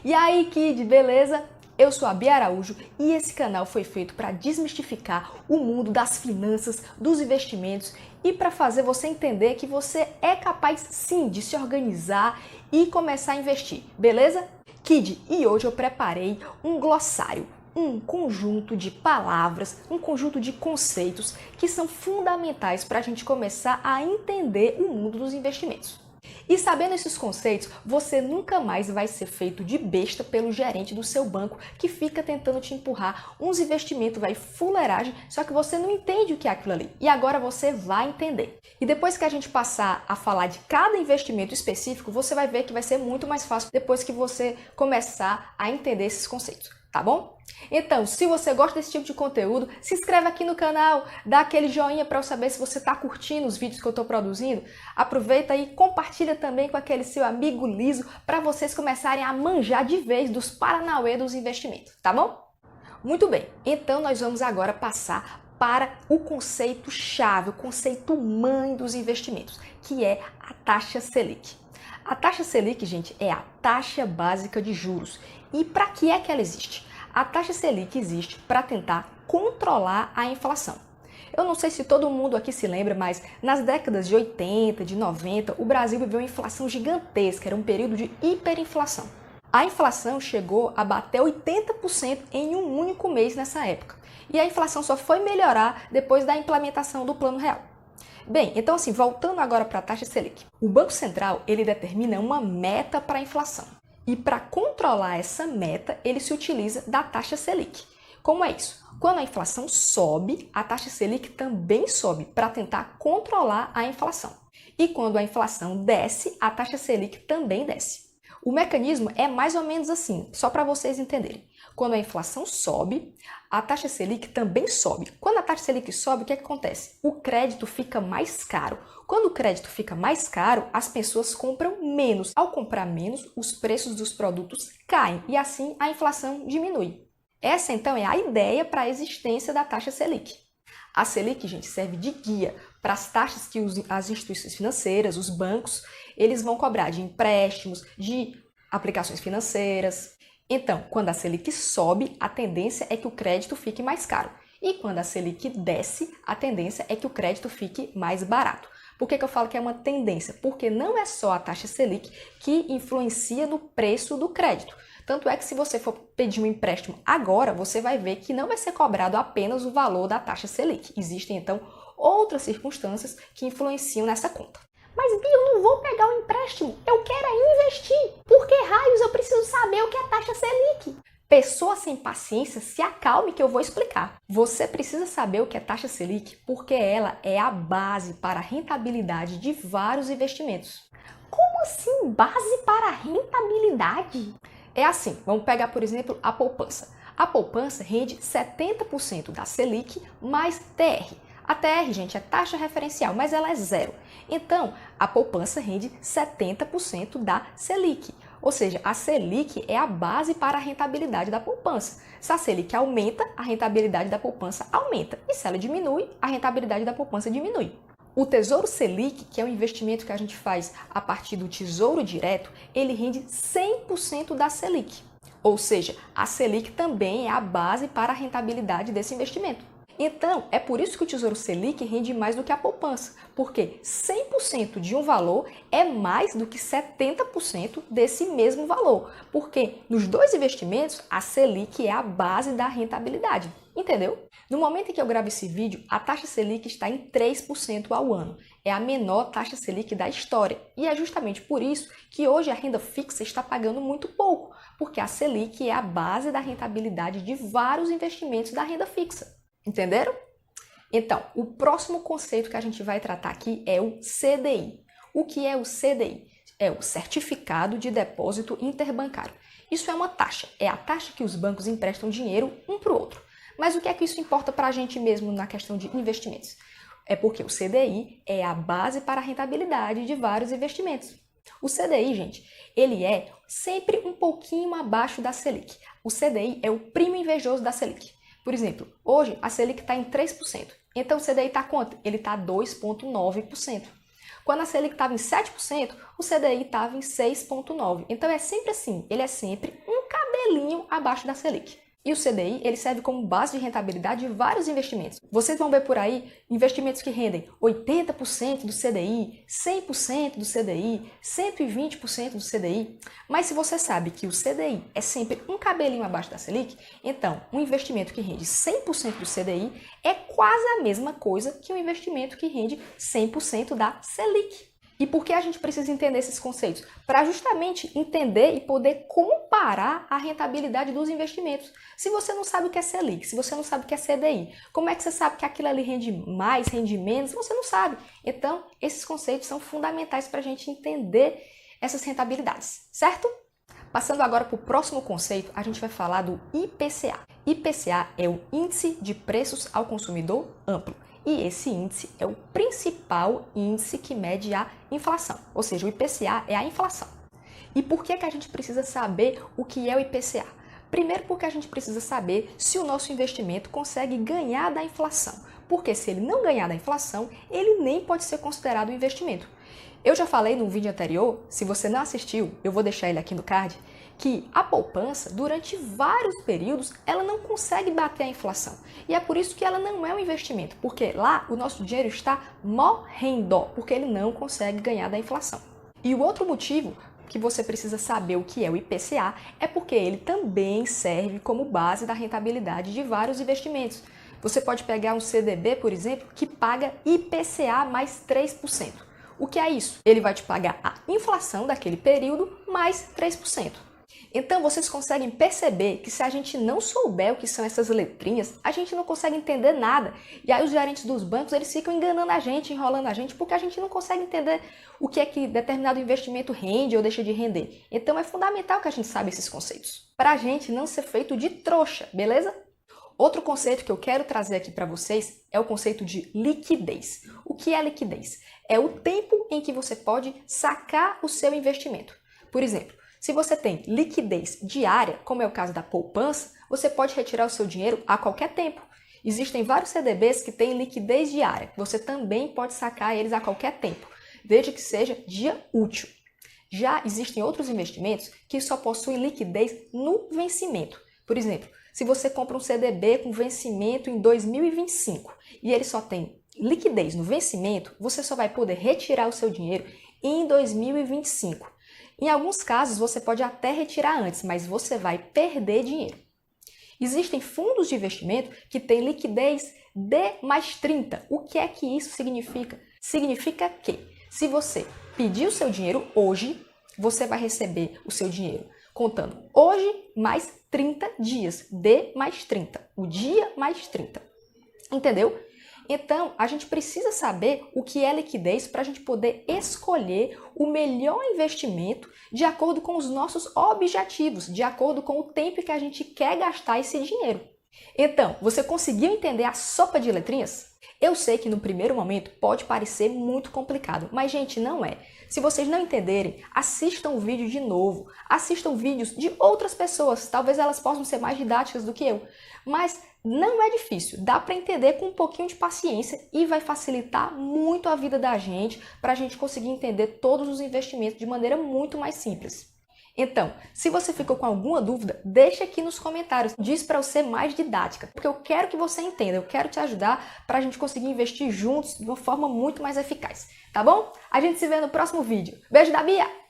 E aí, Kid, beleza? Eu sou a Bia Araújo e esse canal foi feito para desmistificar o mundo das finanças, dos investimentos e para fazer você entender que você é capaz sim de se organizar e começar a investir, beleza? Kid, e hoje eu preparei um glossário, um conjunto de palavras, um conjunto de conceitos que são fundamentais para a gente começar a entender o mundo dos investimentos. E sabendo esses conceitos, você nunca mais vai ser feito de besta pelo gerente do seu banco que fica tentando te empurrar uns investimentos, vai fuleiragem, só que você não entende o que é aquilo ali. E agora você vai entender. E depois que a gente passar a falar de cada investimento específico, você vai ver que vai ser muito mais fácil depois que você começar a entender esses conceitos, tá bom? Então, se você gosta desse tipo de conteúdo, se inscreve aqui no canal, dá aquele joinha para eu saber se você está curtindo os vídeos que eu estou produzindo. Aproveita e compartilha também com aquele seu amigo liso para vocês começarem a manjar de vez dos paranauê dos investimentos, tá bom? Muito bem, então nós vamos agora passar para o conceito-chave, o conceito mãe dos investimentos, que é a taxa Selic. A taxa Selic, gente, é a taxa básica de juros. E para que é que ela existe? A taxa Selic existe para tentar controlar a inflação. Eu não sei se todo mundo aqui se lembra, mas nas décadas de 80, de 90, o Brasil viveu uma inflação gigantesca, era um período de hiperinflação. A inflação chegou a bater 80% em um único mês nessa época. E a inflação só foi melhorar depois da implementação do Plano Real. Bem, então assim, voltando agora para a taxa Selic. O Banco Central, ele determina uma meta para a inflação. E para controlar essa meta, ele se utiliza da taxa Selic. Como é isso? Quando a inflação sobe, a taxa Selic também sobe para tentar controlar a inflação. E quando a inflação desce, a taxa Selic também desce. O mecanismo é mais ou menos assim, só para vocês entenderem. Quando a inflação sobe, a taxa Selic também sobe. Quando a taxa Selic sobe, o que acontece? O crédito fica mais caro. Quando o crédito fica mais caro, as pessoas compram menos. Ao comprar menos, os preços dos produtos caem e assim a inflação diminui. Essa então é a ideia para a existência da taxa Selic. A Selic, gente, serve de guia para as taxas que as instituições financeiras, os bancos, eles vão cobrar de empréstimos, de aplicações financeiras. Então, quando a Selic sobe, a tendência é que o crédito fique mais caro. E quando a Selic desce, a tendência é que o crédito fique mais barato. Por que eu falo que é uma tendência? Porque não é só a taxa Selic que influencia no preço do crédito. Tanto é que se você for pedir um empréstimo agora, você vai ver que não vai ser cobrado apenas o valor da taxa Selic. Existem, então, outras circunstâncias que influenciam nessa conta. Mas, Bia, eu não vou pegar o empréstimo, eu quero é investir. Por que raios eu preciso saber o que é taxa Selic? Pessoa sem paciência, se acalme que eu vou explicar. Você precisa saber o que é taxa Selic porque ela é a base para a rentabilidade de vários investimentos. Como assim base para a rentabilidade? É assim, vamos pegar, por exemplo, a poupança. A poupança rende 70% da Selic mais TR. A TR, gente, é taxa referencial, mas ela é zero. Então, a poupança rende 70% da Selic. Ou seja, a Selic é a base para a rentabilidade da poupança. Se a Selic aumenta, a rentabilidade da poupança aumenta. E se ela diminui, a rentabilidade da poupança diminui. O Tesouro Selic, que é um investimento que a gente faz a partir do Tesouro Direto, ele rende 100% da Selic. Ou seja, a Selic também é a base para a rentabilidade desse investimento. Então, é por isso que o Tesouro Selic rende mais do que a poupança, porque 100% de um valor é mais do que 70% desse mesmo valor, porque nos dois investimentos, a Selic é a base da rentabilidade, entendeu? No momento em que eu gravo esse vídeo, a taxa Selic está em 3% ao ano. É a menor taxa Selic da história, e é justamente por isso que hoje a renda fixa está pagando muito pouco, porque a Selic é a base da rentabilidade de vários investimentos da renda fixa. Entenderam? Então, o próximo conceito que a gente vai tratar aqui é o CDI. O que é o CDI? É o Certificado de Depósito Interbancário. Isso é uma taxa, é a taxa que os bancos emprestam dinheiro um para o outro. Mas o que é que isso importa para a gente mesmo na questão de investimentos? É porque o CDI é a base para a rentabilidade de vários investimentos. O CDI, gente, ele é sempre um pouquinho abaixo da Selic. O CDI é o primo invejoso da Selic. Por exemplo, hoje a Selic está em 3%. Então o CDI está quanto? Ele está 2,9%. Quando a Selic estava em 7%, o CDI estava em 6,9%. Então é sempre assim, ele é sempre um cabelinho abaixo da Selic. E o CDI, ele serve como base de rentabilidade de vários investimentos. Vocês vão ver por aí investimentos que rendem 80% do CDI, 100% do CDI, 120% do CDI. Mas se você sabe que o CDI é sempre um cabelinho abaixo da Selic, então um investimento que rende 100% do CDI é quase a mesma coisa que um investimento que rende 100% da Selic. E por que a gente precisa entender esses conceitos? Para justamente entender e poder comparar a rentabilidade dos investimentos. Se você não sabe o que é Selic, se você não sabe o que é CDI, como é que você sabe que aquilo ali rende mais, rende menos? Você não sabe. Então, esses conceitos são fundamentais para a gente entender essas rentabilidades, certo? Passando agora para o próximo conceito, a gente vai falar do IPCA. IPCA é o Índice de Preços ao Consumidor Amplo. E esse índice é o principal índice que mede a inflação, ou seja, o IPCA é a inflação. E por que a gente precisa saber o que é o IPCA? Primeiro porque a gente precisa saber se o nosso investimento consegue ganhar da inflação, porque se ele não ganhar da inflação, ele nem pode ser considerado um investimento. Eu já falei no vídeo anterior, se você não assistiu, eu vou deixar ele aqui no card, que a poupança, durante vários períodos, ela não consegue bater a inflação. E é por isso que ela não é um investimento, porque lá o nosso dinheiro está morrendo, porque ele não consegue ganhar da inflação. E o outro motivo que você precisa saber o que é o IPCA é porque ele também serve como base da rentabilidade de vários investimentos. Você pode pegar um CDB, por exemplo, que paga IPCA mais 3%. O que é isso? Ele vai te pagar a inflação daquele período mais 3%. Então, vocês conseguem perceber que se a gente não souber o que são essas letrinhas, a gente não consegue entender nada. E aí os gerentes dos bancos, eles ficam enganando a gente, enrolando a gente, porque a gente não consegue entender o que é que determinado investimento rende ou deixa de render. Então, é fundamental que a gente saiba esses conceitos, para a gente não ser feito de trouxa, beleza? Outro conceito que eu quero trazer aqui para vocês é o conceito de liquidez. O que é liquidez? É o tempo em que você pode sacar o seu investimento. Por exemplo, se você tem liquidez diária, como é o caso da poupança, você pode retirar o seu dinheiro a qualquer tempo. Existem vários CDBs que têm liquidez diária. Você também pode sacar eles a qualquer tempo, desde que seja dia útil. Já existem outros investimentos que só possuem liquidez no vencimento. Por exemplo, se você compra um CDB com vencimento em 2025 e ele só tem liquidez no vencimento, você só vai poder retirar o seu dinheiro em 2025. Em alguns casos, você pode até retirar antes, mas você vai perder dinheiro. Existem fundos de investimento que têm liquidez D mais 30. O que é que isso significa? Significa que, se você pedir o seu dinheiro hoje, você vai receber o seu dinheiro contando hoje mais 30 dias. D mais 30. O dia mais 30. Entendeu? Então, a gente precisa saber o que é liquidez para a gente poder escolher o melhor investimento de acordo com os nossos objetivos, de acordo com o tempo que a gente quer gastar esse dinheiro. Então, você conseguiu entender a sopa de letrinhas? Eu sei que no primeiro momento pode parecer muito complicado, mas gente, não é. Se vocês não entenderem, assistam o vídeo de novo, assistam vídeos de outras pessoas, talvez elas possam ser mais didáticas do que eu, mas não é difícil, dá para entender com um pouquinho de paciência e vai facilitar muito a vida da gente para a gente conseguir entender todos os investimentos de maneira muito mais simples. Então, se você ficou com alguma dúvida, deixa aqui nos comentários, diz para eu ser mais didática, porque eu quero que você entenda, eu quero te ajudar para a gente conseguir investir juntos de uma forma muito mais eficaz, tá bom? A gente se vê no próximo vídeo. Beijo da Bia!